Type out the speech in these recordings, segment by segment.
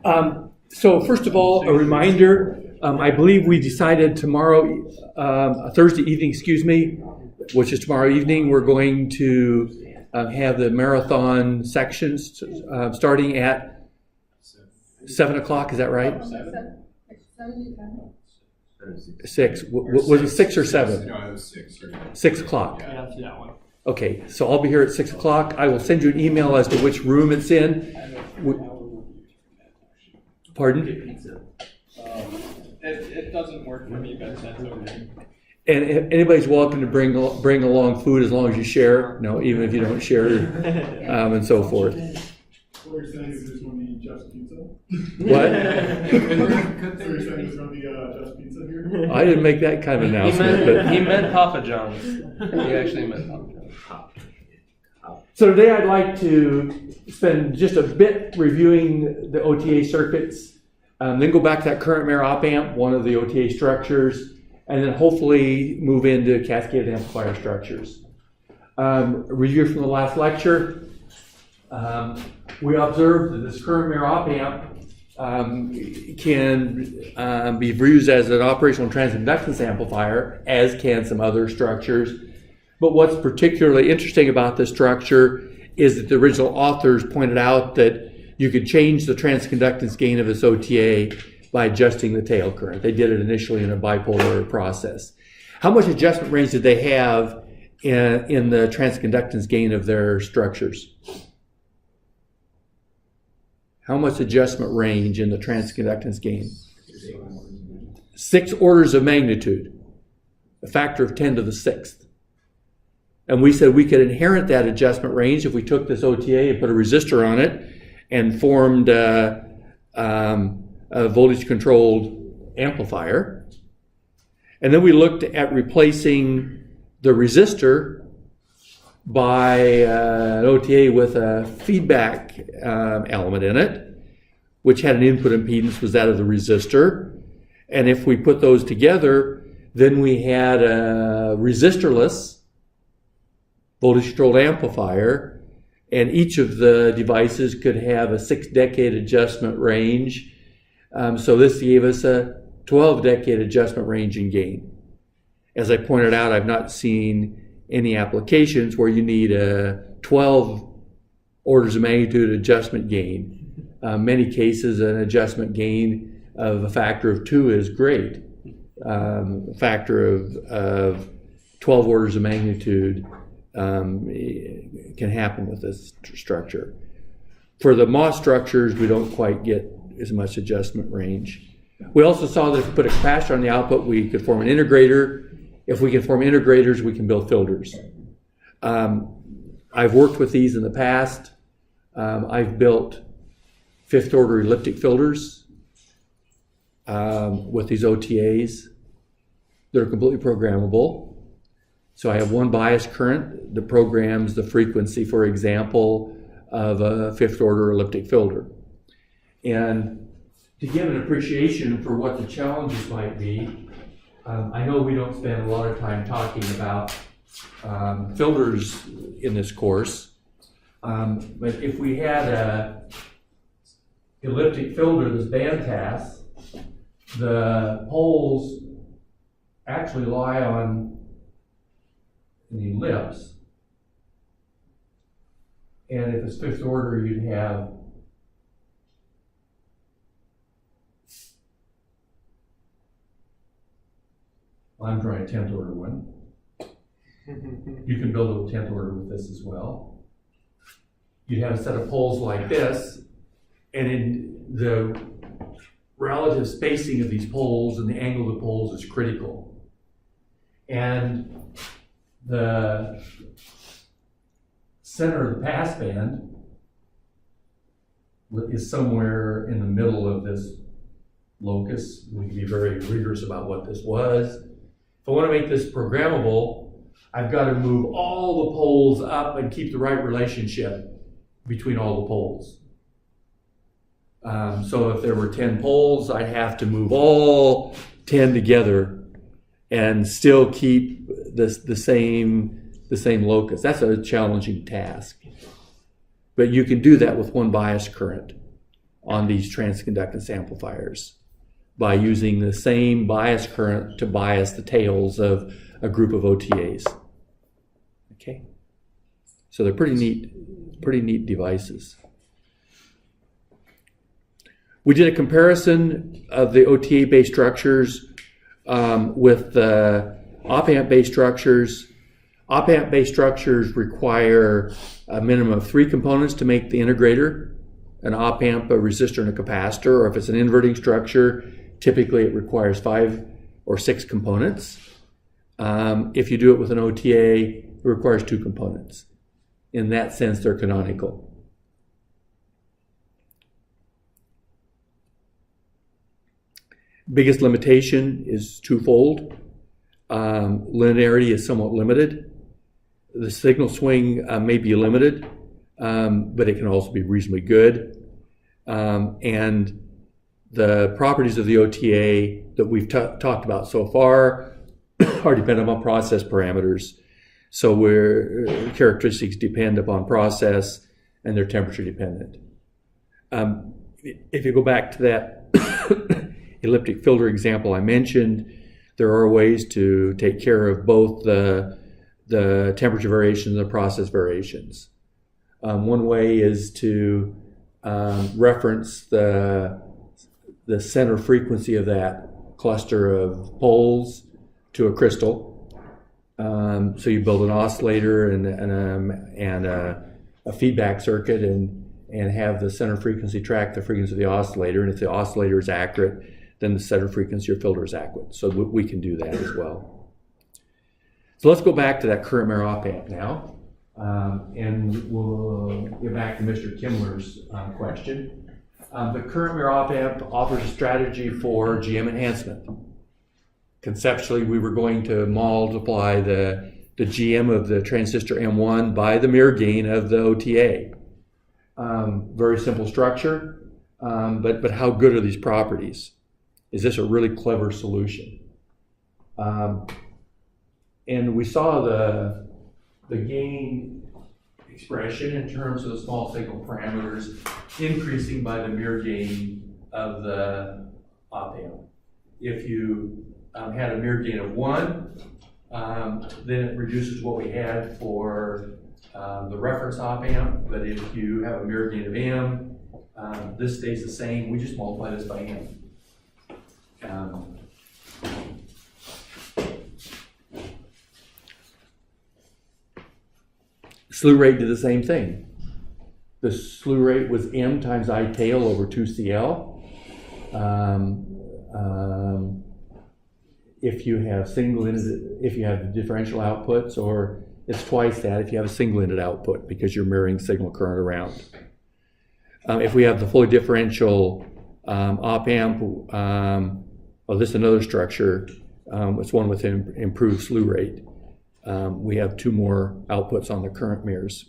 So first of all, a reminder, I believe we decided tomorrow, Thursday evening, which is tomorrow evening, we're going to have the marathon sections starting at 7 o'clock, is that right? 6. Was it 6 or 7? No, it was 6. 6 o'clock. Yeah, that's that one. Okay, so I'll be here at 6 o'clock. I will send you an email as to which room it's in. Pardon? It doesn't work for me, but that's okay. And anybody's welcome to bring along food as long as you share. No, even if you don't share, and so forth. What you're saying is there's going to be Just Pizza? What? So you're saying there's going to be Just Pizza here? I didn't make that kind of announcement. He meant Papa John's. He actually meant Papa John's. So today I'd like to spend just a bit reviewing the OTA circuits, then go back to that current mare op amp, one of the OTA structures, and then hopefully move into cascaded amplifier structures. Review from the last lecture. We observed that this current mare op amp can be used as an operational transconductance amplifier, as can some other structures. But what's particularly interesting about this structure is that the original authors pointed out that you could change the transconductance gain of this OTA by adjusting the tail current. They did it initially in a bipolar process. How much adjustment range did they have in the transconductance gain of their structures? How much adjustment range in the transconductance gain? 6 orders of magnitude, a factor of 10 to the 6th. And we said we could inherit that adjustment range if we took this OTA and put a resistor on it and formed a voltage-controlled amplifier. And then we looked at replacing the resistor by an OTA with a feedback element in it, which had an input impedance, was that of the resistor. And if we put those together, then we had a resistorless voltage-controlled amplifier, and each of the devices could have a 6-decade adjustment range. So this gave us a 12-decade adjustment range in gain. As I pointed out, I've not seen any applications where you need a 12 orders of magnitude adjustment gain. Many cases, an adjustment gain of a factor of 2 is great. A factor of 12 orders of magnitude can happen with this structure. For the MOS structures, we don't quite get as much adjustment range. We also saw that if we put a capacitor on the output, we could form an integrator. If we can form integrators, we can build filters. I've worked with these in the past. I've built 5th order elliptic filters with these OTAs. They're completely programmable. So I have one bias current that programs the frequency, for example, of a 5th order elliptic filter. And to give an appreciation for what the challenges might be, I know we don't spend a lot of time talking about filters in this course, but if we had a elliptic filter that's bandpass, the poles actually lie on the ellipse, and if it's 5th order, you'd have I'm drawing a 10th order one. You can build a 10th order with this as well. You'd have a set of poles like this, and in the relative spacing of these poles and the angle of the poles is critical. And the center of the passband is somewhere in the middle of this locus. We can be very rigorous about what this was. If I want to make this programmable, I've got to move all the poles up and keep the right relationship between all the poles. So if there were 10 poles, I'd have to move all 10 together and still keep the same locus. That's a challenging task. But you can do that with one bias current. on these transconductance amplifiers by using the same bias current to bias the tails of a group of OTAs. Okay, so they're pretty neat devices. We did a comparison of the OTA-based structures with the op-amp-based structures. Op-amp-based structures require a minimum of 3 components to make the integrator: an op-amp, a resistor, and a capacitor. Or if it's an inverting structure, typically it requires 5 or 6 components. If you do it with an OTA, it requires 2 components. In that sense, they're canonical. Biggest limitation is twofold. Linearity is somewhat limited. The signal swing may be limited, but it can also be reasonably good. And the properties of the OTA that we've talked about so far are dependent upon process parameters. So where characteristics depend upon process and they're temperature dependent. If you go back to that elliptic filter example I mentioned, there are ways to take care of both the temperature variations and the process variations. One way is to reference the center frequency of that cluster of poles to a crystal. So you build an oscillator and a feedback circuit and have the center frequency track the frequency of the oscillator. And if the oscillator is accurate, then the center frequency of your filter is accurate. So we can do that as well. So let's go back to that current mirror op-amp now. And we'll get back to Mr. Kimmler's question. The current mirror op-amp offers a strategy for GM enhancement. Conceptually, we were going to multiply the GM of the transistor M1 by the mirror gain of the OTA. Very simple structure, but how good are these properties? Is this a really clever solution? And we saw the gain expression in terms of the small signal parameters increasing by the mirror gain of the op-amp. If you had a mirror gain of 1, then it reduces what we had for the reference op-amp. But if you have a mirror gain of M, this stays the same. We just multiply this by M. Slew rate did the same thing. The slew rate was M times I tail over 2CL. If you have if you have differential outputs, or it's twice that if you have a single-ended output because you're mirroring signal current around. If we have the fully differential op-amp, well, this is another structure. It's one with improved slew rate. We have 2 more outputs on the current mirrors.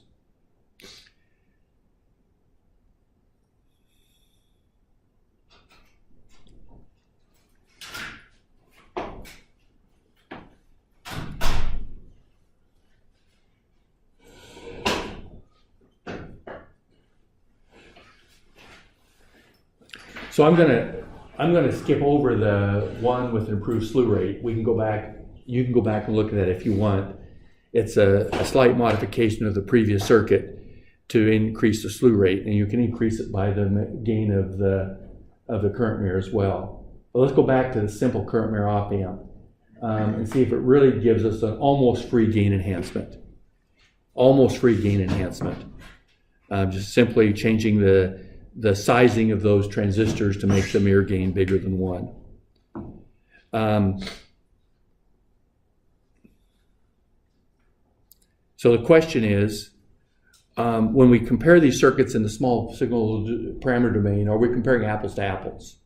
So I'm gonna skip over the one with improved slew rate. We can go back. You can go back and look at that if you want. It's a slight modification of the previous circuit to increase the slew rate, and you can increase it by the gain of the current mirror as well. But let's go back to the simple current mirror op-amp and see if it really gives us an almost free gain enhancement. Almost free gain enhancement. Just simply changing the sizing of those transistors to make the mirror gain bigger than 1. So the question is, when we compare these circuits in the small signal parameter domain, are we comparing apples to apples?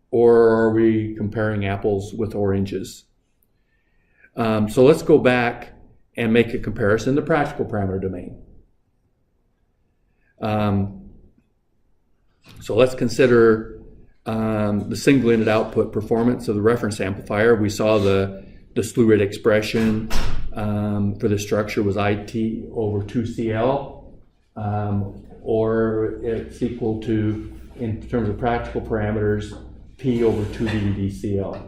Or are we comparing apples with oranges? So let's go back and make a comparison in the practical parameter domain. So let's consider the single-ended output performance of the reference amplifier. We saw the slew rate expression for the structure was IT over 2CL, or it's equal to in terms of practical parameters, P over 2 VDCL.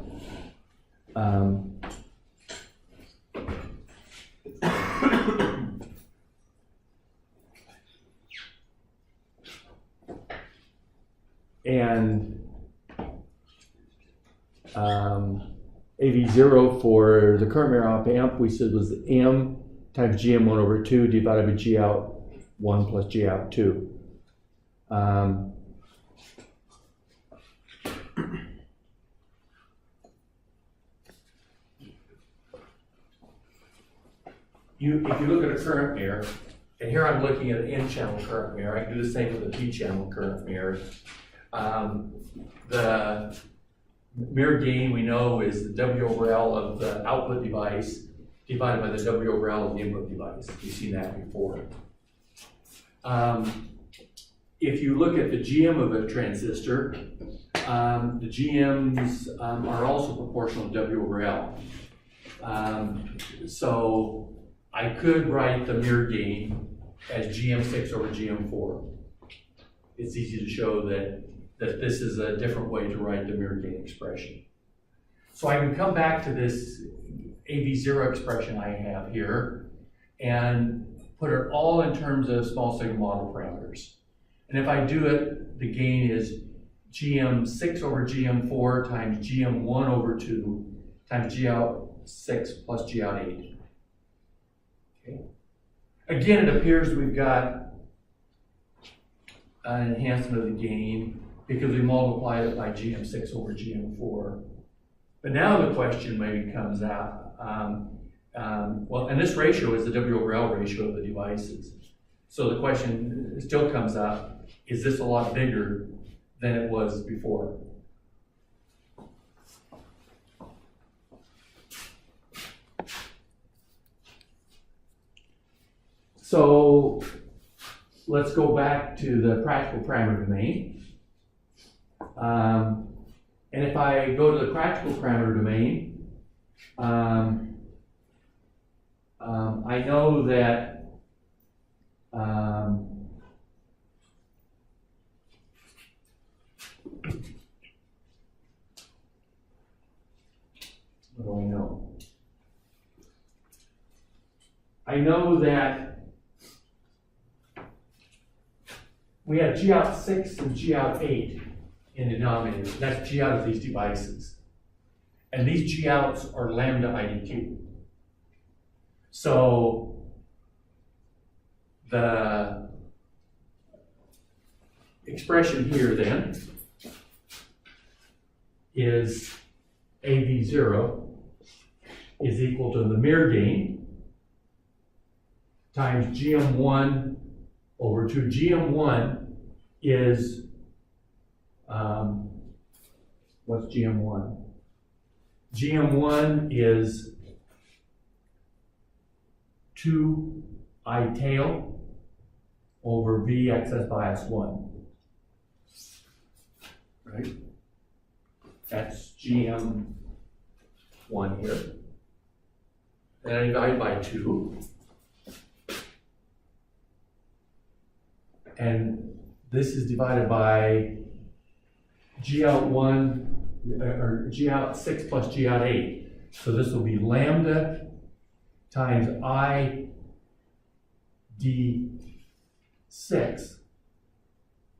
And AV0 for the current mirror op amp, we said was M times GM1 over 2 divided by G out 1 plus G out 2. If you look at a current mirror, and here I'm looking at an N-channel current mirror, I can do the same with a P-channel current mirror. The mirror gain we know is the W over L of the output device divided by the W over L of the input device. You've seen that before. If you look at the GM of a transistor, the GMs are also proportional to W over L. So I could write the mirror gain as GM6 over GM4. It's easy to show that this is a different way to write the mirror gain expression. So I can come back to this AV0 expression I have here and put it all in terms of small signal model parameters. And if I do it, the gain is GM6 over GM4 times GM1 over 2 times G out 6 plus G out 8. Okay. Again, it appears we've got an enhancement of the gain because we multiplied it by GM6 over GM4. But now the question maybe comes out, well, and this ratio is the W over L ratio of the devices. So the question still comes up, is this a lot bigger than it was before? So let's go back to the practical parameter domain. And if I go to the practical parameter domain, I know that what do I know? I know that we have G out 6 and G out 8 in the denominator. That's G out of these devices. And these G outs are lambda IDQ. So the expression here then is AV0 is equal to the mirror gain times GM1 over 2. GM1 is, what's GM1? GM1 is 2I tail over V excess bias 1. Right? That's GM1 here. And I divide by 2. And this is divided by G out 1, or G out 6 plus G out 8. So this will be lambda times I D6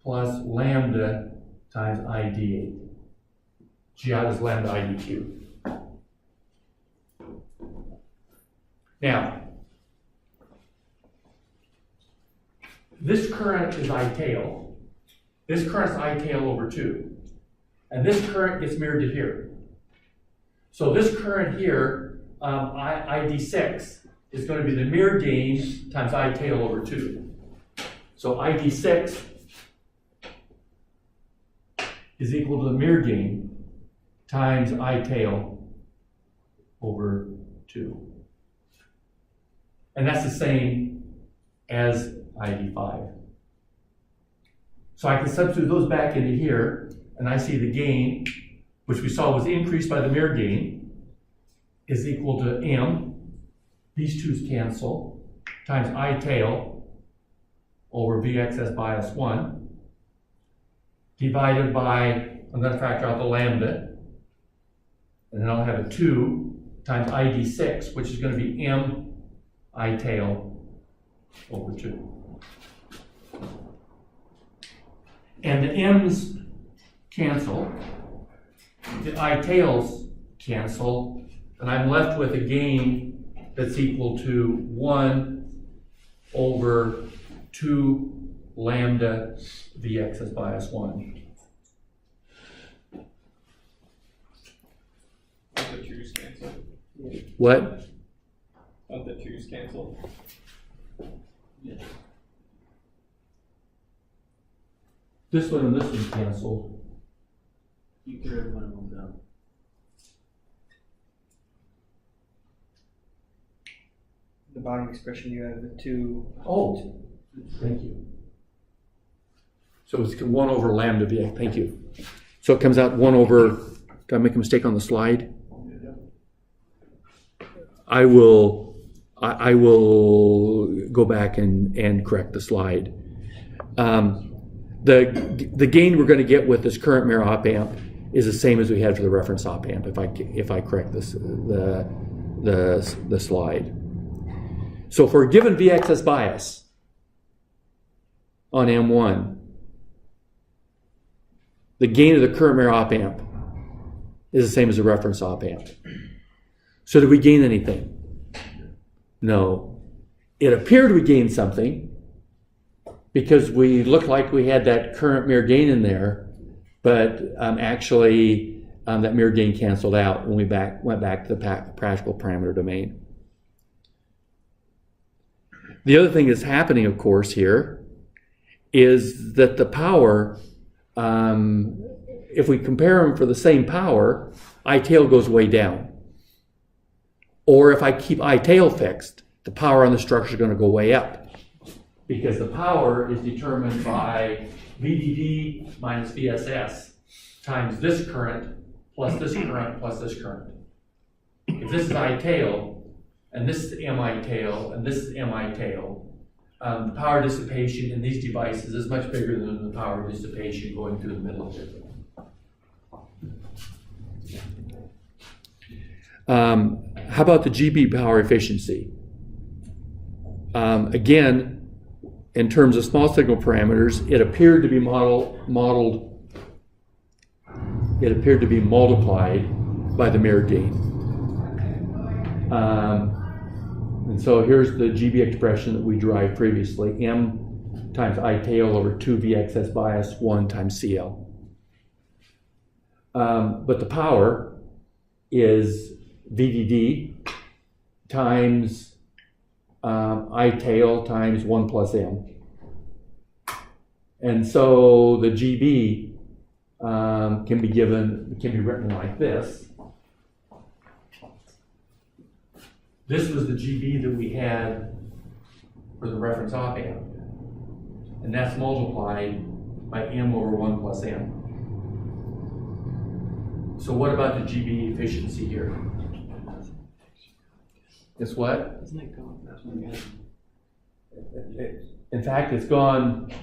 plus lambda times I D8. G out is lambda I DQ. Now, this current is I tail. This current is I tail over 2. And this current gets mirrored to here. So this current here, ID6, is going to be the mirror gain times I tail over 2. So ID6 is equal to the mirror gain times I tail over 2. And that's the same as ID5. So I can substitute those back into here, and I see the gain, which we saw was increased by the mirror gain, is equal to M, these twos cancel, times I tail over V excess bias 1, divided by, I'm going to factor out the lambda, and then I'll have a 2 times ID6, which is going to be M I tail over 2. And the M's cancel, the I tails cancel, and I'm left with a gain that's equal to 1 over 2 lambda Vx is bias 1. Don't the twos cancel? What? Don't the twos cancel? This one and this one cancel. You carried one of them down. The bottom expression you have the 2. Oh, thank you. So it's 1 over lambda Vx, thank you. So it comes out 1 over, did I make a mistake on the slide? I will go back and correct the slide. The gain we're going to get with this current mirror op amp is the same as we had for the reference op amp. If I correct this the slide. So for a given VXS bias on M1, the gain of the current mirror op amp is the same as the reference op amp. So did we gain anything? No. It appeared we gained something because we looked like we had that current mirror gain in there, but actually that mirror gain canceled out when we went back to the practical parameter domain. The other thing that's happening, of course, here is that the power, if we compare them for the same power, I tail goes way down. Or if I keep I tail fixed, the power on the structure is going to go way up. Because the power is determined by VDD minus VSS times this current plus this current plus this current. If this is I tail, and this is MI tail, and this is MI tail, the power dissipation in these devices is much bigger than the power dissipation going through the middle of it. How about the GB power efficiency? Again, in terms of small signal parameters, it appeared to be it appeared to be multiplied by the mirror gain. And so here's the GB expression that we derived previously, M times I tail over 2 VXS bias 1 times CL. But the power is VDD times I tail times 1 plus M. And so the GB can be written like this. This was the GB that we had for the reference op amp. And that's multiplied by M over 1 plus M. So what about the GB efficiency here? It's what? Isn't it gone? In fact, it's gone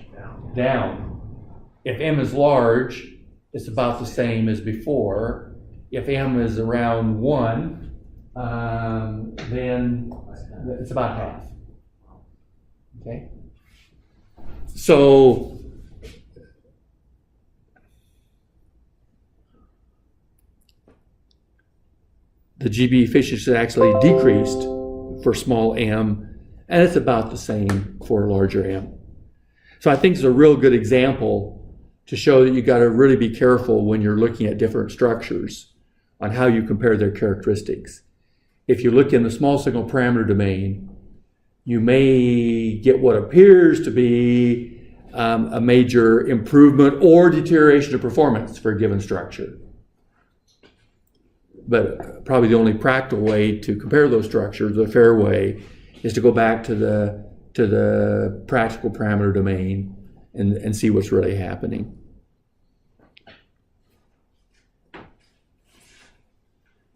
down. If M is large, it's about the same as before. If M is around 1, then it's about half. Okay? So the GB efficiency actually decreased for small m, and it's about the same for larger m. So I think it's a real good example to show that you got to really be careful when you're looking at different structures on how you compare their characteristics. If you look in the small signal parameter domain, you may get what appears to be a major improvement or deterioration of performance for a given structure. But probably the only practical way to compare those structures, a fair way, is to go back to the practical parameter domain and see what's really happening.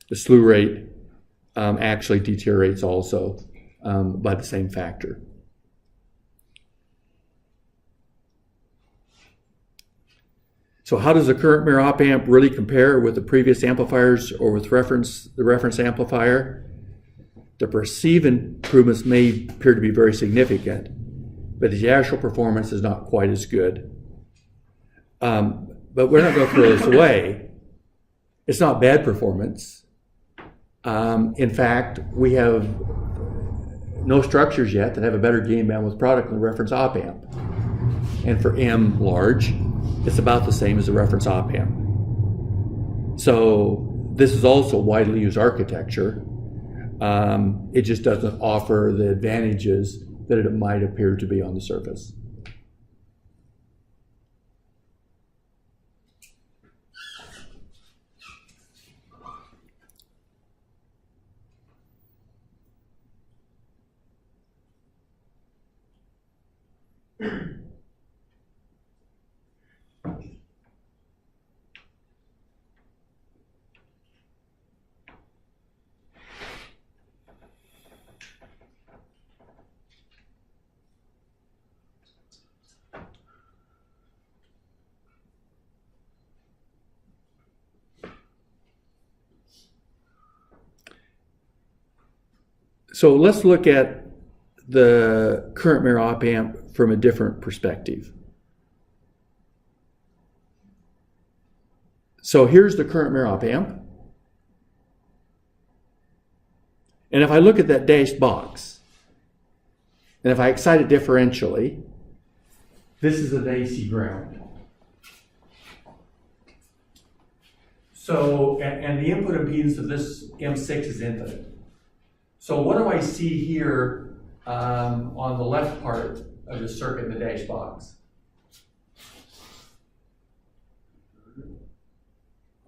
The slew rate actually deteriorates also by the same factor. So how does the current mirror op amp really compare with the previous amplifiers or with the reference amplifier? The perceived improvements may appear to be very significant, but the actual performance is not quite as good. But we're not going to throw this away. It's not bad performance. In fact, we have no structures yet that have a better gain bandwidth product than the reference op amp. And for M large, it's about the same as the reference op amp. So this is also widely used architecture. It just doesn't offer the advantages that it might appear to be on the surface. So let's look at the current mirror op amp from a different perspective. So here's the current mirror op amp. And if I look at that dashed box, and if I excite it differentially, this is an AC ground. So, and the input impedance of this M6 is infinite. So what do I see here on the left part of the circuit in the dash box?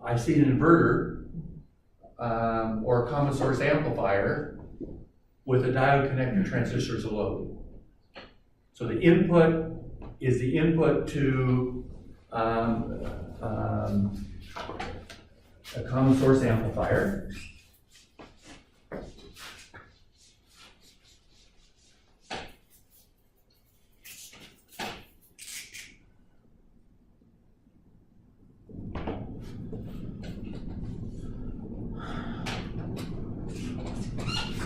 I see an inverter or a common source amplifier with a diode connector transistor as a load. So the input is the input to a common source amplifier.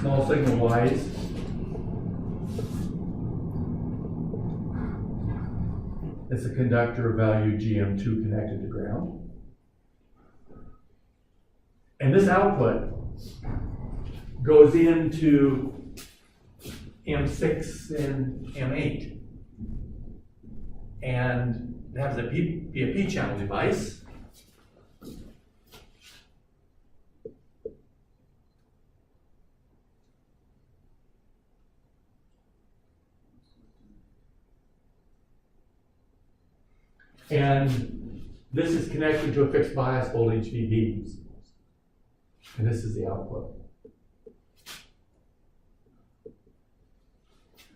Small signal wise, it's a conductor of value GM2 connected to ground. And this output goes into M6 and M8. And it has a P channel device. And this is connected to a fixed bias voltage VBs. And this is the output.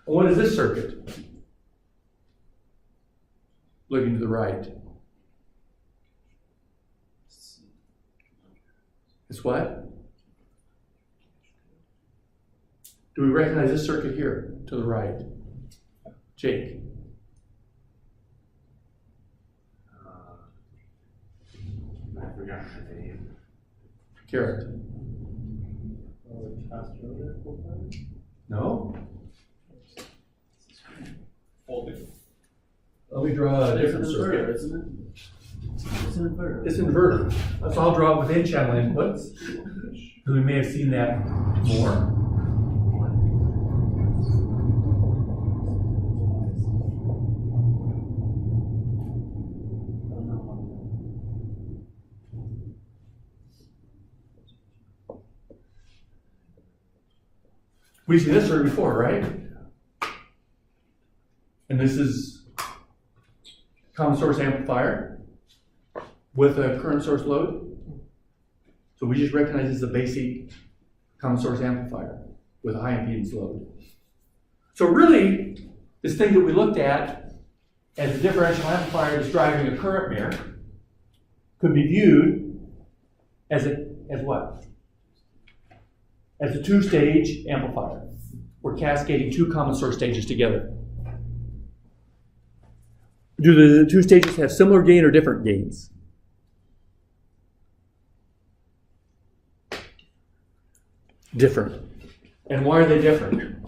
And what is this circuit? Looking to the right. It's what? Do we recognize this circuit here to the right? Jake? I forgot the name. Garrett? No? Folding. Let me draw a different circuit. Isn't it? It's an inverter. It's inverter. So I'll draw it with in-channel inputs. Because we may have seen that more. We've seen this circuit before, right? And this is common source amplifier with a current source load. So we just recognize this as a basic common source amplifier with a high impedance load. So really, this thing that we looked at as a differential amplifier that's driving a current mirror could be viewed as what? As a two-stage amplifier. We're cascading two common source stages together. Do the two stages have similar gain or different gains? Different. And why are they different?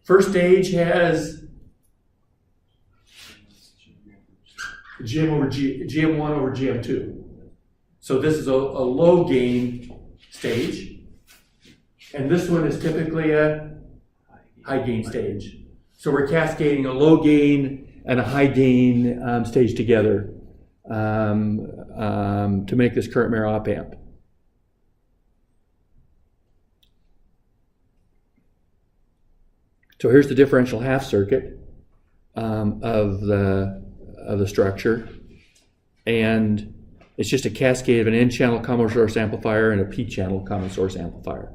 First stage has GM1 over GM2. So this is a low gain stage. And this one is typically a high gain stage. So we're cascading a low gain and a high gain stage together to make this current mirror op amp. So here's the differential half circuit of the structure, and it's just a cascade of an N-channel common source amplifier and a P-channel common source amplifier.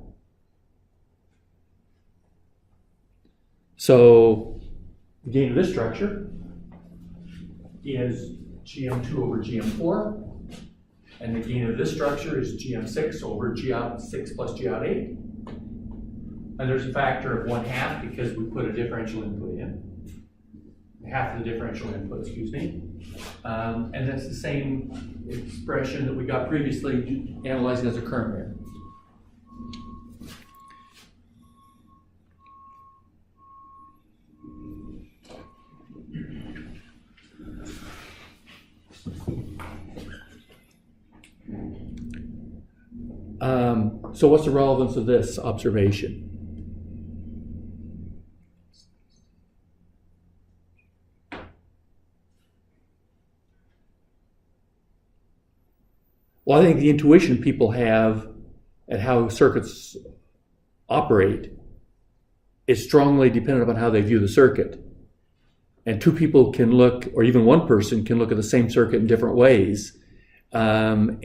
So the gain of this structure is GM2 over GM4, and the gain of this structure is GM6 over G out 6 plus G out 8. And there's a factor of 1/2 because we put a differential input in. Half of the differential input, excuse me. And that's the same expression that we got previously analyzing as a current mirror. So what's the relevance of this observation? Well, I think the intuition people have at how circuits operate is strongly dependent upon how they view the circuit. And two people can look, or even one person can look at the same circuit in different ways, and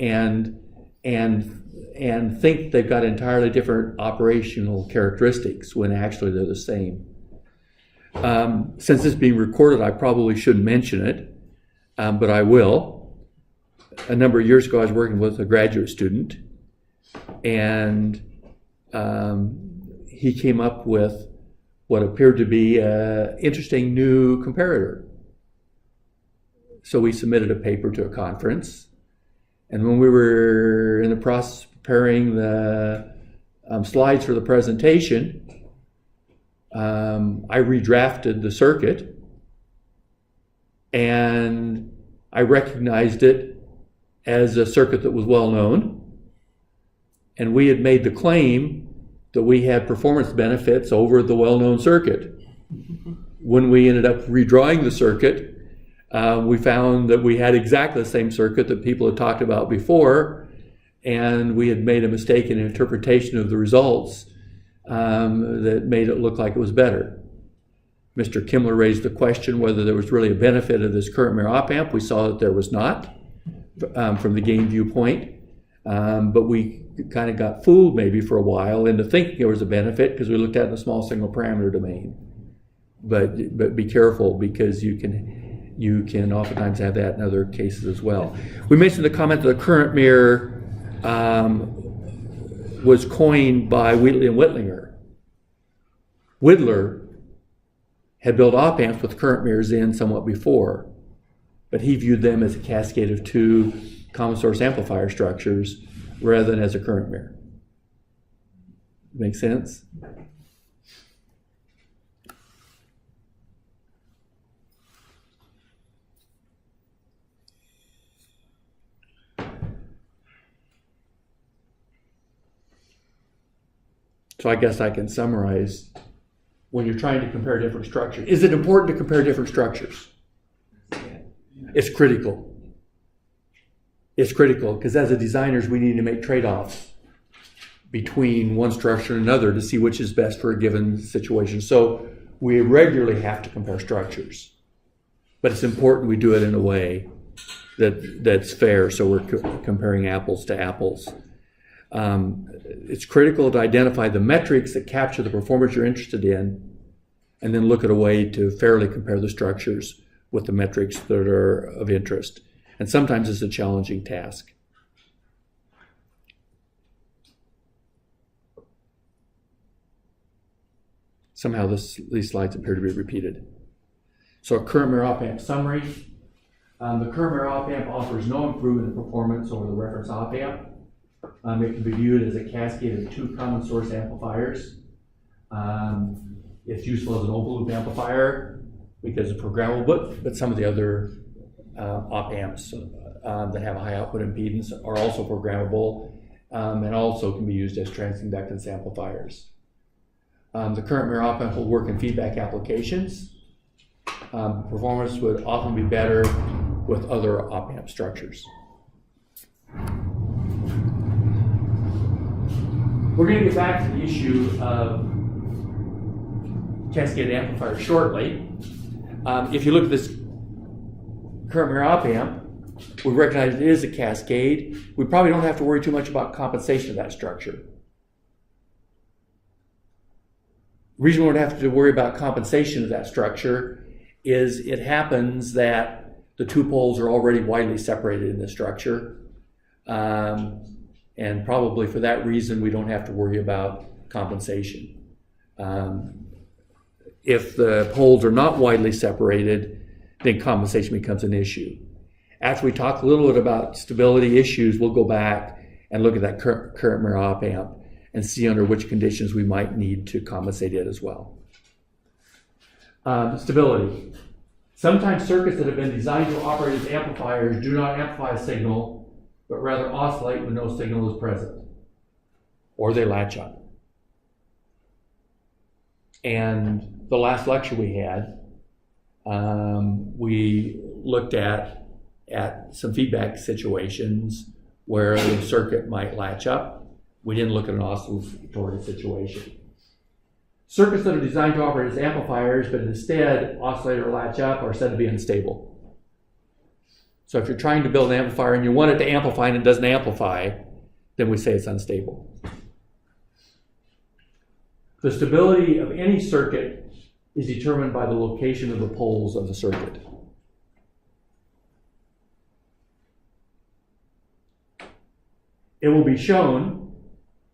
think they've got entirely different operational characteristics when actually they're the same. Since this is being recorded, I probably shouldn't mention it, but I will. A number of years ago, I was working with a graduate student, and he came up with what appeared to be an interesting new comparator. So we submitted a paper to a conference, and when we were in the process of preparing the slides for the presentation, I redrafted the circuit, and I recognized it as a circuit that was well known, and we had made the claim that we had performance benefits over the well-known circuit. When we ended up redrawing the circuit, we found that we had exactly the same circuit that people had talked about before, and we had made a mistake in interpretation of the results that made it look like it was better. Mr. Kimmler raised the question whether there was really a benefit of this current mirror op amp. We saw that there was not. From the gain viewpoint, but we kind of got fooled maybe for a while into thinking there was a benefit because we looked at it in a small single parameter domain. But be careful, because you can oftentimes have that in other cases as well. We mentioned the comment that the current mirror was coined by Wheatley and Whitlinger. Widler had built op amps with current mirrors in somewhat before, but he viewed them as a cascade of two common source amplifier structures rather than as a current mirror. Make sense? So I guess I can summarize when you're trying to compare different structures. Is it important to compare different structures? It's critical. It's critical because as a designers, we need to make trade-offs between one structure and another to see which is best for a given situation. So we regularly have to compare structures, but it's important we do it in a way that's fair, so we're comparing apples to apples. It's critical to identify the metrics that capture the performance you're interested in, and then look at a way to fairly compare the structures with the metrics that are of interest. And sometimes it's a challenging task. Somehow these slides appear to be repeated. So current mirror op amp summary. The current mirror op amp offers no improvement in performance over the reference op amp. It can be viewed as a cascade of two common source amplifiers. It's useful as an open loop amplifier because it's programmable, but some of the other op amps that have a high output impedance are also programmable and also can be used as transconductance amplifiers. The current mirror op amp will work in feedback applications. Performance would often be better with other op amp structures. We're going to get back to the issue of cascade amplifiers shortly. If you look at this current mirror op amp, we recognize it is a cascade. We probably don't have to worry too much about compensation of that structure. The reason we don't have to worry about compensation of that structure is it happens that the two poles are already widely separated in the structure. And probably for that reason, we don't have to worry about compensation. If the poles are not widely separated, then compensation becomes an issue. After we talk a little bit about stability issues, we'll go back and look at that current mirror op amp and see under which conditions we might need to compensate it as well. Stability. Sometimes circuits that have been designed to operate as amplifiers do not amplify a signal, but rather oscillate when no signal is present, or they latch on. And the last lecture we had, we looked at some feedback situations where the circuit might latch up. We didn't look at an oscillatory situation. Circuits that are designed to operate as amplifiers, but instead oscillate or latch up, are said to be unstable. So if you're trying to build an amplifier and you want it to amplify and it doesn't amplify, then we say it's unstable. The stability of any circuit is determined by the location of the poles of the circuit. It will be shown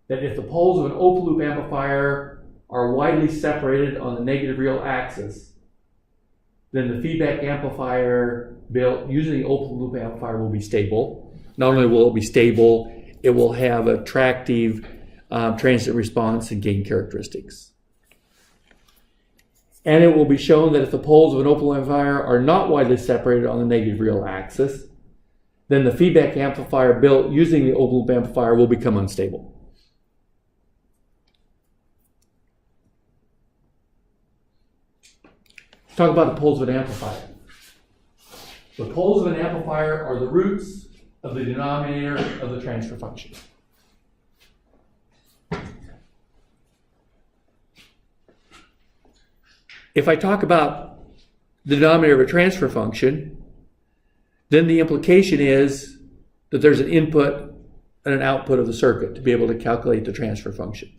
that if the poles of an open loop amplifier are widely separated on the negative real axis, then the feedback amplifier built using the open loop amplifier will be stable. Not only will it be stable, it will have attractive transient response and gain characteristics. And it will be shown that if the poles of an open loop amplifier are not widely separated on the negative real axis, then the feedback amplifier built using the open loop amplifier will become unstable. Let's talk about the poles of an amplifier. The poles of an amplifier are the roots of the denominator of the transfer function. If I talk about the denominator of a transfer function, then the implication is that there's an input and an output of the circuit to be able to calculate the transfer function.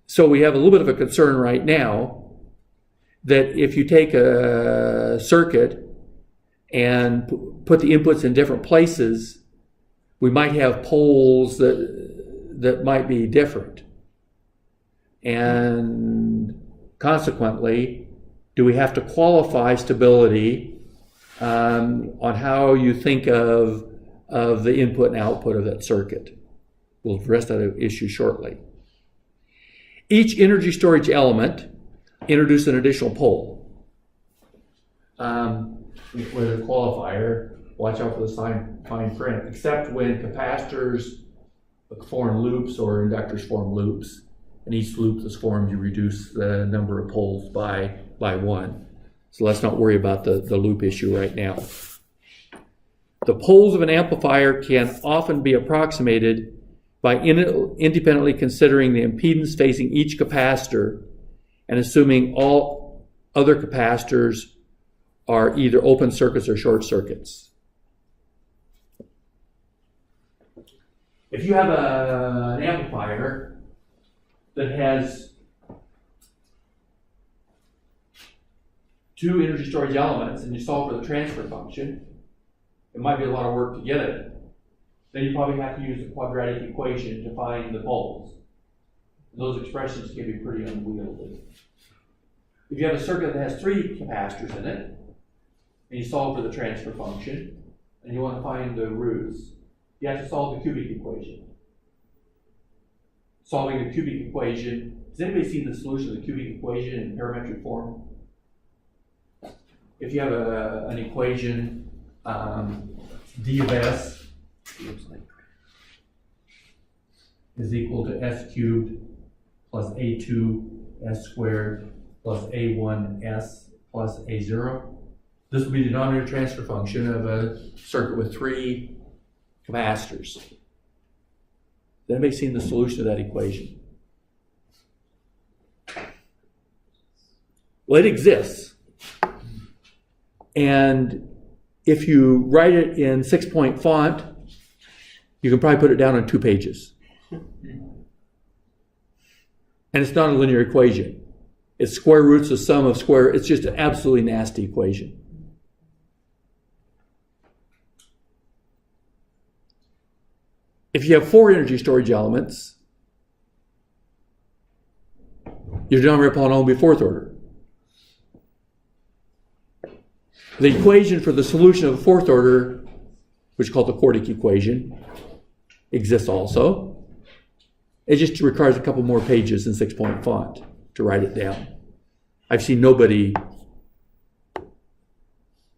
So we have a little bit of a concern right now that if you take a circuit and put the inputs in different places, we might have poles that might be different. And consequently, do we have to qualify stability on how you think of the input and output of that circuit? We'll address that issue shortly. Each energy storage element introduces an additional pole. With a qualifier, watch out for the fine print, except when capacitors form loops or inductors form loops. And each loop that's formed, you reduce the number of poles by one. So let's not worry about the loop issue right now. The poles of an amplifier can often be approximated by independently considering the impedance facing each capacitor and assuming all other capacitors are either open circuits or short circuits. If you have an amplifier that has two energy storage elements and you solve for the transfer function, it might be a lot of work to get it. Then you probably have to use the quadratic equation to find the poles. Those expressions can be pretty unwieldy. If you have a circuit that has 3 capacitors in it, and you solve for the transfer function, and you want to find the roots, you have to solve the cubic equation. Solving the cubic equation, has anybody seen the solution of the cubic equation in parametric form? If you have an equation, d of s is equal to s cubed plus a2 s squared plus a1s plus a0. This will be the denominator transfer function of a circuit with 3 capacitors. Has anybody seen the solution of that equation? Well, it exists. And if you write it in 6-point font, you can probably put it down on 2 pages. And it's not a linear equation. It's square roots of sum of square. It's just an absolutely nasty equation. If you have 4 energy storage elements, your denominator polynomial will be 4th order. The equation for the solution of the 4th order, which is called the quartic equation, exists also. It just requires a couple more pages in 6-point font to write it down. I've seen nobody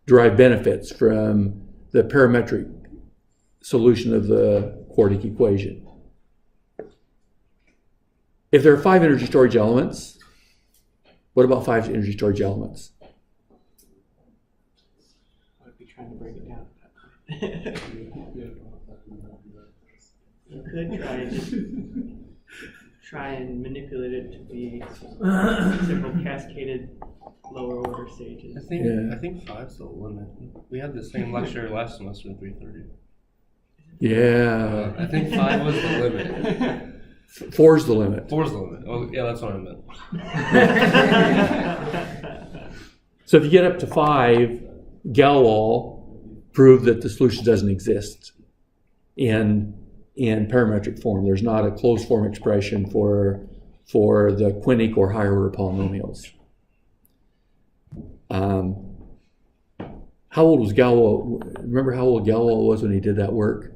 derive benefits from the parametric solution of the quartic equation. If there are 5 energy storage elements, what about 5 energy storage elements? I'd be trying to break it down. You could try and manipulate it to be several cascaded lower order stages. I think 5's the limit. We had the same lecture last semester in 330. Yeah. I think 5 was the limit. 4's the limit. 4's the limit. Oh, yeah, that's what I meant. So if you get up to 5, Galois proved that the solution doesn't exist in parametric form. There's not a closed form expression for the quintic or higher order polynomials. How old was Galois? Remember how old Galois was when he did that work?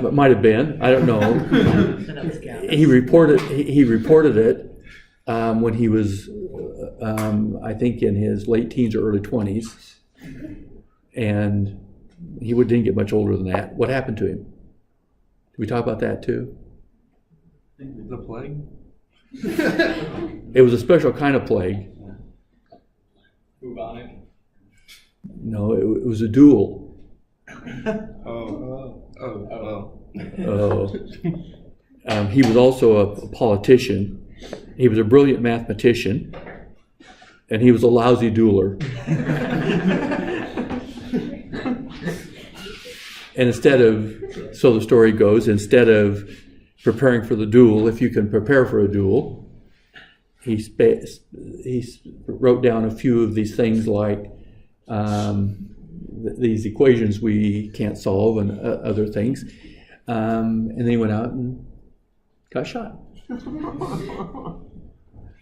But might have been. I don't know. He reported it when he was, I think, in his late teens or early 20s, and he didn't get much older than that. What happened to him? Did we talk about that too? The plague? It was a special kind of plague. Bubonic. No, it was a duel. He was also a politician. He was a brilliant mathematician, and he was a lousy dueler. And so the story goes, instead of preparing for the duel, if you can prepare for a duel, he wrote down a few of these things like these equations we can't solve and other things. And then he went out and got shot.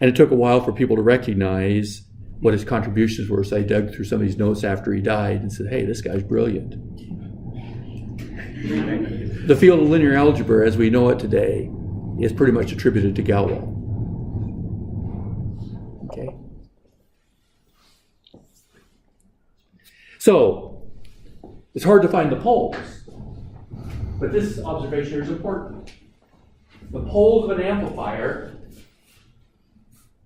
And it took a while for people to recognize what his contributions were. So I dug through some of these notes after he died and said, hey, this guy's brilliant. The field of linear algebra as we know it today is pretty much attributed to Galois. Okay. So, it's hard to find the poles, but this observation is important. The poles of an amplifier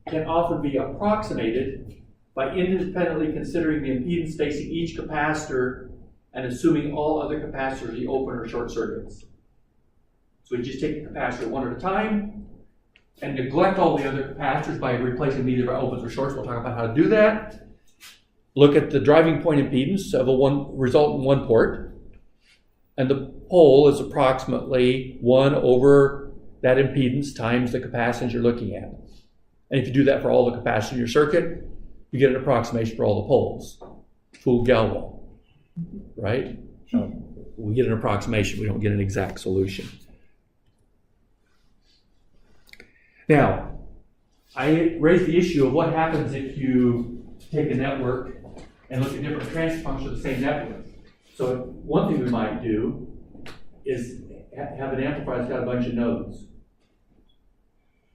can often be approximated by independently considering the impedance facing each capacitor and assuming all other capacitors to be open or short circuits. So we just take the capacitor one at a time and neglect all the other capacitors by replacing them either by opens or shorts. We'll talk about how to do that. Look at the driving point impedance of a resultant one port, and the pole is approximately 1 over that impedance times the capacitance you're looking at. And if you do that for all the capacitors in your circuit, you get an approximation for all the poles. Fool Galois, right? We get an approximation, we don't get an exact solution. Now, I raised the issue of what happens if you take a network and look at different transfer functions of the same network. So one thing we might do is have an amplifier that's got a bunch of nodes.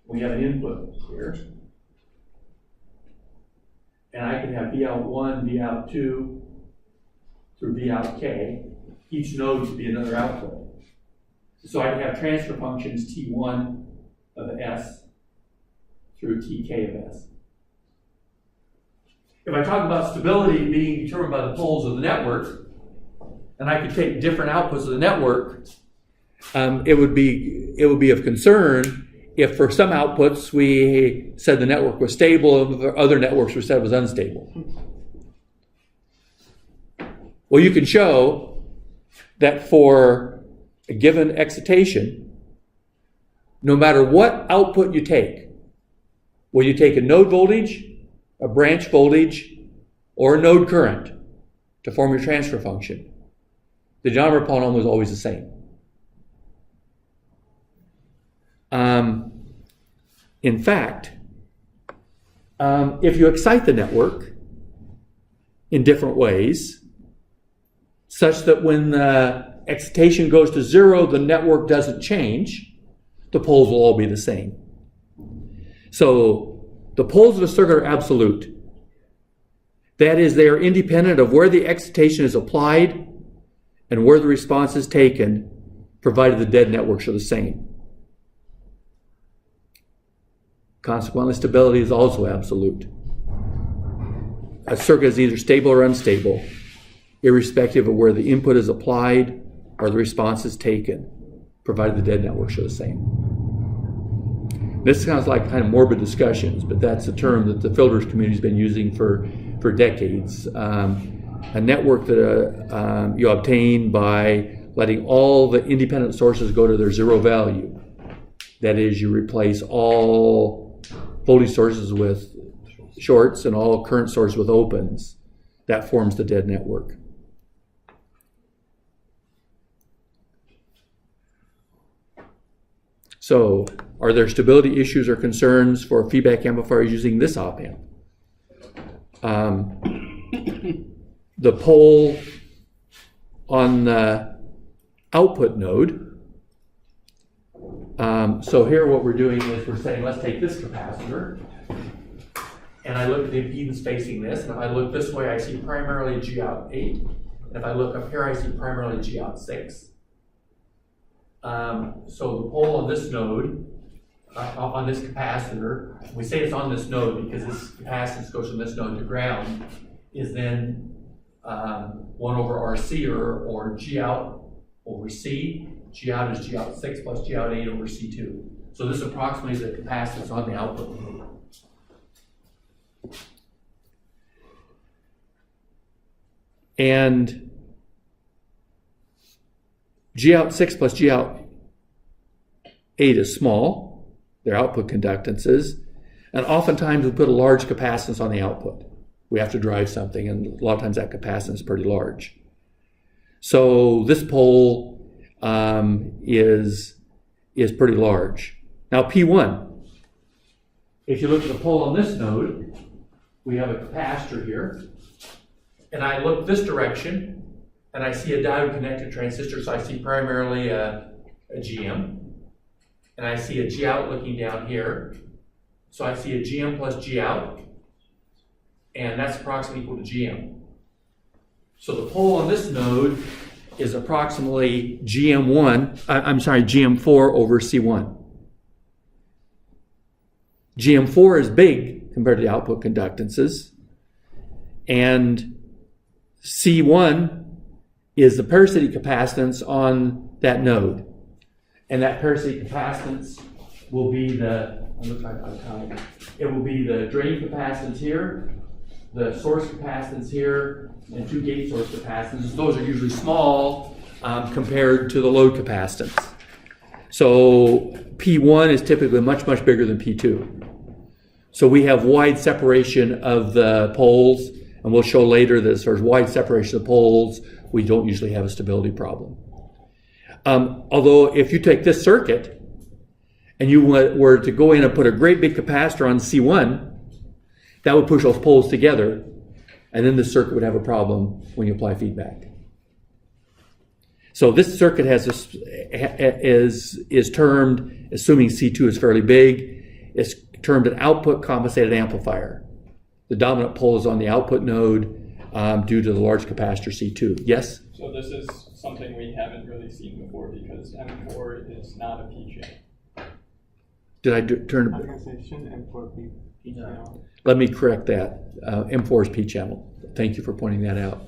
We have an input here. And I can have V out 1, V out 2, through V out K. Each node would be another output. So I can have transfer functions T1 of S through Tk of S. If I talk about stability being determined by the poles of the network, and I could take different outputs of the network, it would be of concern if for some outputs we said the network was stable, and for other networks we said it was unstable. Well, you can show that for a given excitation, no matter what output you take, whether you take a node voltage, a branch voltage, or a node current to form your transfer function, the denominator polynomial is always the same. In fact, if you excite the network in different ways, such that when the excitation goes to 0, the network doesn't change, the poles will all be the same. So the poles of the circuit are absolute. That is, they are independent of where the excitation is applied and where the response is taken, provided the dead networks are the same. Consequently, stability is also absolute. A circuit is either stable or unstable, irrespective of where the input is applied or the response is taken, provided the dead networks are the same. This sounds like kind of morbid discussions, but that's a term that the filters community has been using for decades. A network that you obtain by letting all the independent sources go to their 0 value. That is, you replace all voltage sources with shorts and all current sources with opens. That forms the dead network. So, are there stability issues or concerns for feedback amplifiers using this op amp? The pole on the output node. So here what we're doing is we're saying, let's take this capacitor, and I look at the impedance facing this, and if I look this way, I see primarily G out 8, and if I look up here, I see primarily G out 6. So the pole on this node, on this capacitor, we say it's on this node because this capacitance goes from this node to ground, is then 1 over RC or G out over C. G out is G out 6 plus G out 8 over C2. So this approximately is the capacitance on the output node. And G out 6 plus G out 8 is small. They're output conductances. And oftentimes we put a large capacitance on the output. We have to drive something, and a lot of times that capacitance is pretty large. So this pole is pretty large. Now P1, if you look at the pole on this node, we have a capacitor here, and I look this direction, and I see a diode connected transistor, so I see primarily a GM, and I see a G out looking down here, so I see a GM plus G out, and that's approximately equal to GM. So the pole on this node is approximately GM4 over C1. GM4 is big compared to the output conductances, and C1 is the parasitic capacitance on that node. And that parasitic capacitance will be the drain capacitance here, the source capacitance here, and 2 gate source capacitances. Those are usually small compared to the load capacitance. So P1 is typically much bigger than P2. So we have wide separation of the poles, and we'll show later that as far as wide separation of the poles, we don't usually have a stability problem. Although if you take this circuit and you were to go in and put a great big capacitor on C1, that would push those poles together, and then the circuit would have a problem when you apply feedback. So this circuit is termed, assuming C2 is fairly big, is termed an output compensated amplifier. The dominant pole is on the output node due to the large capacitor C2. Yes? So this is something we haven't really seen before because M4 is not a P channel. Did I turn? Let me correct that. M4 is P channel. Thank you for pointing that out.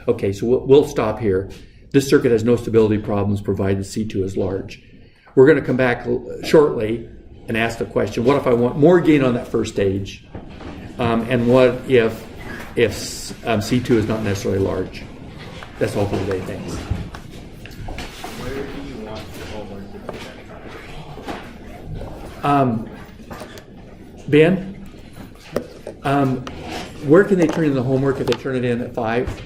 Okay, so we'll stop here. This circuit has no stability problems provided C2 is large. We're going to come back shortly and ask the question, what if I want more gain on that first stage? And what if C2 is not necessarily large? That's all for today. Thanks. Where do you want the homework to be? Ben, where can they turn in the homework if they turn it in at 5?